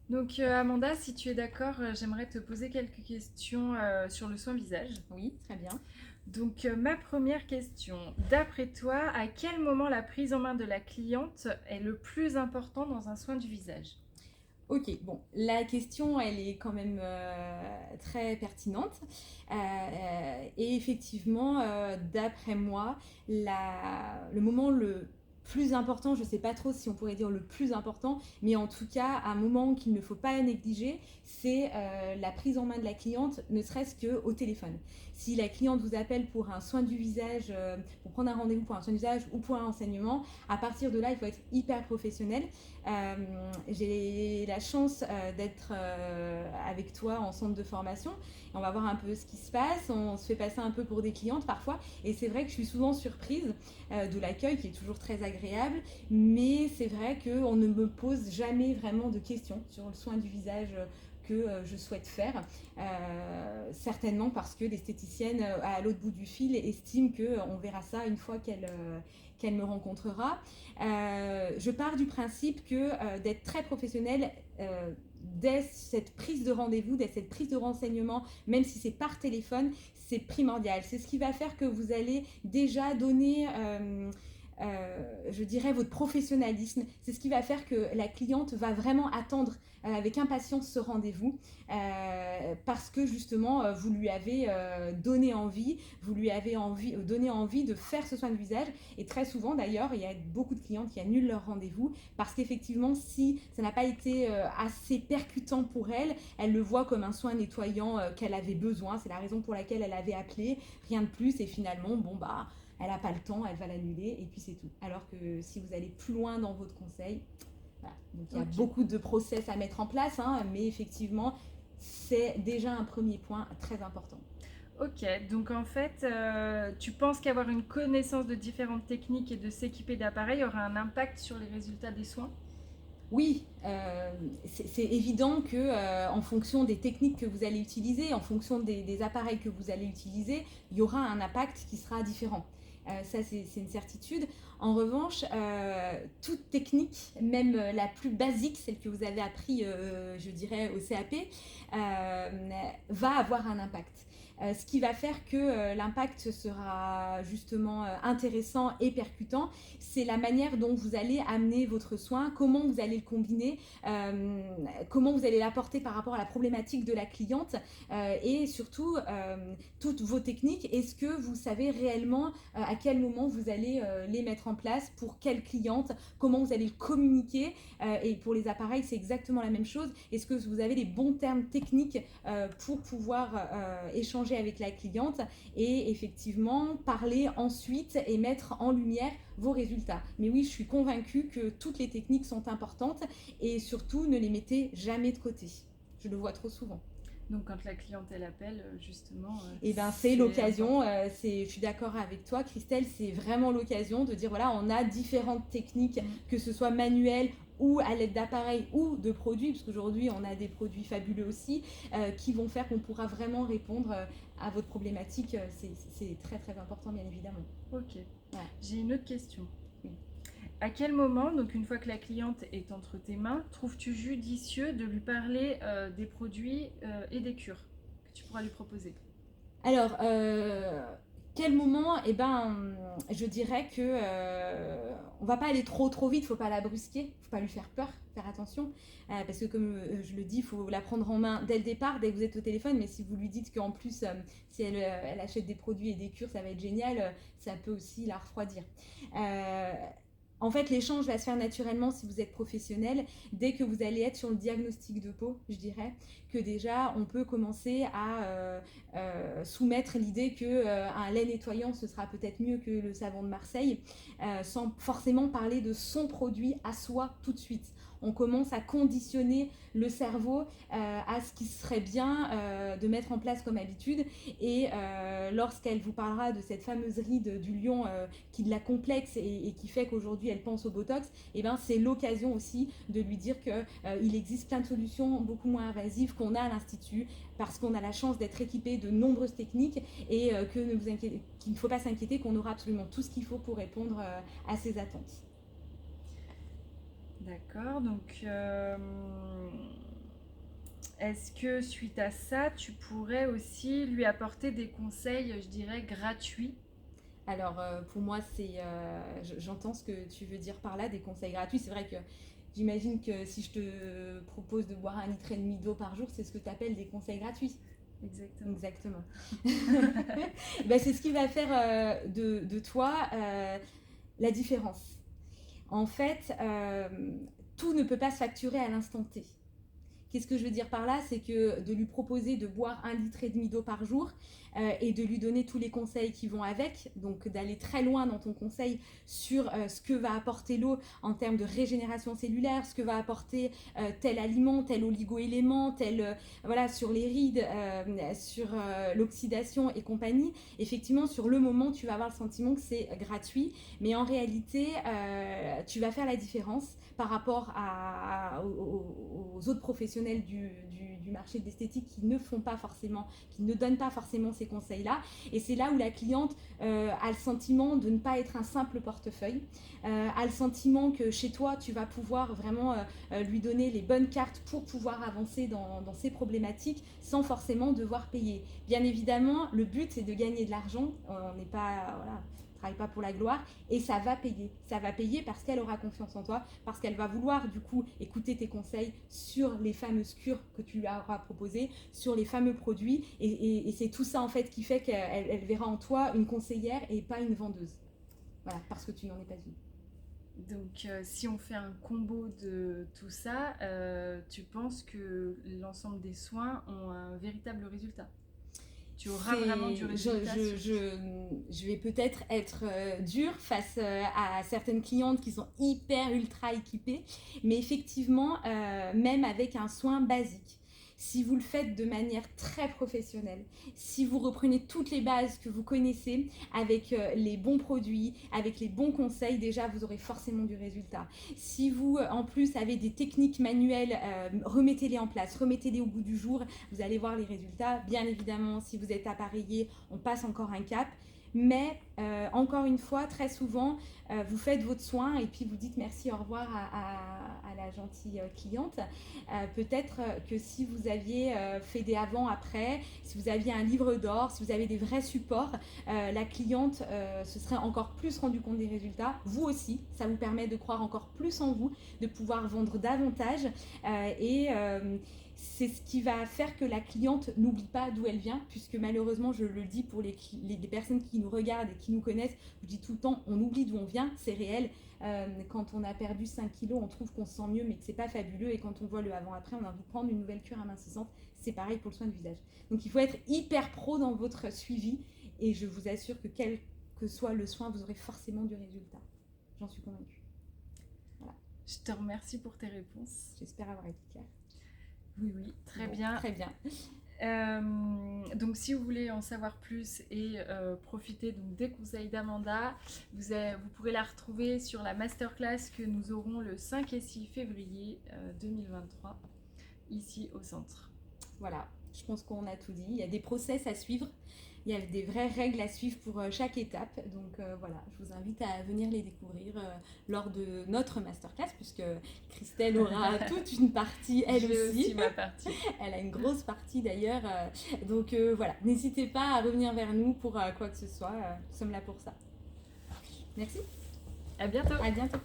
Donc Amanda, si tu es d'accord, j'aimerais te poser quelques questions sur le soin visage. Oui, très bien. Donc ma première question, d'après toi, à quel moment la prise en main de la cliente est le plus important dans un soin du visage? Ok, bon, la question, elle est quand même très pertinente. Et effectivement, d'après moi, le moment le plus important, je ne sais pas trop si on pourrait dire le plus important, mais en tout cas, un moment qu'il ne faut pas négliger, c'est la prise en main de la cliente, ne serait-ce qu'au téléphone. Si la cliente vous appelle pour un soin du visage, pour prendre un rendez-vous pour un soin du visage ou pour un renseignement, à partir de là, il faut être hyper professionnel. Euh, j'ai la chance d'être avec toi en centre de formation. On va voir un peu ce qui se passe. On se fait passer un peu pour des clientes parfois. Et c'est vrai que je suis souvent surprise de l'accueil qui est toujours très agréable. Mais c'est vrai qu'on ne me pose jamais vraiment de questions sur le soin du visage que je souhaite faire. Certainement parce que l'esthéticienne à l'autre bout du fil estime qu'on verra ça une fois qu'elle me rencontrera. Je pars du principe que d'être très professionnel dès cette prise de rendez-vous, dès cette prise de renseignement, même si c'est par téléphone, c'est primordial. C'est ce qui va faire que vous allez déjà donner je dirais, votre professionnalisme. C'est ce qui va faire que la cliente va vraiment attendre avec impatience ce rendez-vous parce que justement, vous lui avez donné envie, vous lui avez donné envie de faire ce soin de visage. Et très souvent, d'ailleurs, il y a beaucoup de clientes qui annulent leur rendez-vous parce qu'effectivement, si ça n'a pas été assez percutant pour elle, elle le voit comme un soin nettoyant qu'elle avait besoin. C'est la raison pour laquelle elle avait appelé, rien de plus. Et finalement, bon, bah elle n'a pas le temps, elle va l'annuler et puis c'est tout. Alors que si vous allez plus loin dans votre conseil, voilà. Donc il y a Ok. beaucoup de process à mettre en place, hein, mais effectivement, c'est déjà un premier point très important. Ok, donc en fait, tu penses qu'avoir une connaissance de différentes techniques et de s'équiper d'appareils aura un impact sur les résultats des soins? Oui, c'est évident que en fonction des techniques que vous allez utiliser, en fonction des appareils que vous allez utiliser, il y aura un impact qui sera différent. Ça, c'est une certitude. En revanche, toute technique, même la plus basique, celle que vous avez appris, je dirais, au CAP, va avoir un impact. Ce qui va faire que l'impact sera justement intéressant et percutant, c'est la manière dont vous allez amener votre soin, comment vous allez le combiner, comment vous allez l'apporter par rapport à la problématique de la cliente et surtout toutes vos techniques. Est-ce que vous savez réellement à quel moment vous allez les mettre en place, pour quelle cliente, comment vous allez le communiquer et pour les appareils, c'est exactement la même chose. Est-ce que vous avez les bons termes techniques pour pouvoir échanger avec la cliente et effectivement parler ensuite et mettre en lumière vos résultats. Mais oui, je suis convaincue que toutes les techniques sont importantes et surtout ne les mettez jamais de côté. Je le vois trop souvent. Donc quand la clientèle appelle, justement, Et ben c'est c'est l'occasion, important. je suis d'accord avec toi Christelle, c'est vraiment l'occasion de dire voilà, on a différentes techniques, Mm. que ce soit manuelles ou à l'aide d'appareils ou de produits, parce qu'aujourd'hui on a des produits fabuleux aussi, qui vont faire qu'on pourra vraiment répondre à votre problématique. C'est très très important bien évidemment. Ok. Voilà. J'ai une autre question. Oui. À quel moment, donc une fois que la cliente est entre tes mains, trouves-tu judicieux de lui parler des produits et des cures que tu pourras lui proposer? Alors, quel moment? Eh ben, je dirais que on va pas aller trop trop vite, faut pas la brusquer, faut pas lui faire peur, faire attention, parce que comme je le dis, il faut la prendre en main dès le départ, dès que vous êtes au téléphone. Mais si vous lui dites qu'en plus, si elle achète des produits et des cures, ça va être génial, ça peut aussi la refroidir. Euh, En fait, l'échange va se faire naturellement si vous êtes professionnel. Dès que vous allez être sur le diagnostic de peau, je dirais que déjà on peut commencer à soumettre l'idée que un lait nettoyant ce sera peut-être mieux que le savon de Marseille, sans forcément parler de son produit à soi tout de suite. On commence à conditionner le cerveau à ce qui serait bien de mettre en place comme habitude. Et lorsqu'elle vous parlera de cette fameuse ride du lion qui la complexe et qui fait qu'aujourd'hui elle pense au Botox, et ben c'est l'occasion aussi de lui dire qu'il existe plein de solutions beaucoup moins invasives qu'on a à l'Institut, parce qu'on a la chance d'être équipé de nombreuses techniques et qu'il ne faut pas s'inquiéter, qu'on aura absolument tout ce qu'il faut pour répondre à ces attentes. D'accord, donc est-ce que suite à ça, tu pourrais aussi lui apporter des conseils, je dirais, gratuits? Alors, pour moi, j'entends ce que tu veux dire par là, des conseils gratuits. C'est vrai que j'imagine que si je te propose de boire 1,5 litre d'eau par jour, c'est ce que tu appelles des conseils gratuits. Exactement. Exactement. Ben, c'est ce qui va faire de toi la différence. En fait, tout ne peut pas se facturer à l'instant T. Qu'est-ce que je veux dire par là? C'est que de lui proposer de boire 1,5 litre d'eau par jour et de lui donner tous les conseils qui vont avec, donc d'aller très loin dans ton conseil sur ce que va apporter l'eau en termes de régénération cellulaire, ce que va apporter tel aliment, tel oligo-élément, voilà, sur les rides, sur l'oxydation et compagnie. Effectivement, sur le moment, tu vas avoir le sentiment que c'est gratuit, mais en réalité, tu vas faire la différence par rapport aux autres professionnels du marché de l'esthétique qui ne font pas forcément, qui ne donnent pas forcément ces conseils-là. Et c'est là où la cliente a le sentiment de ne pas être un simple portefeuille, a le sentiment que chez toi, tu vas pouvoir vraiment lui donner les bonnes cartes pour pouvoir avancer dans ses problématiques sans forcément devoir payer. Bien évidemment, le but, c'est de gagner de l'argent. On n'est pas... Voilà, travaille pas pour la gloire, et ça va payer. Ça va payer parce qu'elle aura confiance en toi, parce qu'elle va vouloir du coup écouter tes conseils sur les fameuses cures que tu lui auras proposées, sur les fameux produits, et c'est tout ça en fait qui fait qu'elle verra en toi une conseillère et pas une vendeuse. Voilà, parce que tu n'en es pas une. Donc, si on fait un combo de tout ça, tu penses que l'ensemble des soins ont un véritable résultat? Tu auras vraiment du résultat. Je vais peut-être être dure face à certaines clientes qui sont hyper ultra équipées, mais effectivement, même avec un soin basique, si vous le faites de manière très professionnelle, si vous reprenez toutes les bases que vous connaissez avec les bons produits, avec les bons conseils, déjà vous aurez forcément du résultat. Si vous en plus avez des techniques manuelles, remettez-les en place, remettez-les au goût du jour, vous allez voir les résultats. Bien évidemment, si vous êtes appareillé, on passe encore un cap. Mais encore une fois, très souvent, vous faites votre soin et puis vous dites merci, au revoir à la gentille cliente. Peut-être que si vous aviez fait des avant-après, si vous aviez un livre d'or, si vous avez des vrais supports, la cliente se serait encore plus rendu compte des résultats. Vous aussi, ça vous permet de croire encore plus en vous, de pouvoir vendre davantage c'est ce qui va faire que la cliente n'oublie pas d'où elle vient, puisque malheureusement, je le dis pour les personnes qui nous regardent et qui nous connaissent, je dis tout le temps, on oublie d'où on vient, c'est réel. Quand on a perdu 5 kilos, on trouve qu'on se sent mieux, mais que c'est pas fabuleux. Et quand on voit le avant-après, on a envie de prendre une nouvelle cure amincissante. C'est pareil pour le soin du visage. Donc il faut être hyper pro dans votre suivi, et je vous assure que quel que soit le soin, vous aurez forcément du résultat. J'en suis convaincue. Voilà. Je te remercie pour tes réponses. J'espère avoir été claire. Oui, oui, très bien. Très bien. Donc si vous voulez en savoir plus et profiter donc, des conseils d'Amanda, vous pourrez la retrouver sur la masterclass que nous aurons le 5 et 6 février 2023 ici au centre. Voilà, je pense qu'on a tout dit. Il y a des process à suivre, il y a des vraies règles à suivre pour chaque étape. Donc voilà, je vous invite à venir les découvrir lors de notre masterclass, puisque Christelle aura toute une partie, elle aussi. Ma partie. Elle a une grosse partie d'ailleurs. Donc voilà, n'hésitez pas à revenir vers nous pour quoi que ce soit. Nous sommes là pour ça. Merci. À bientôt. À bientôt.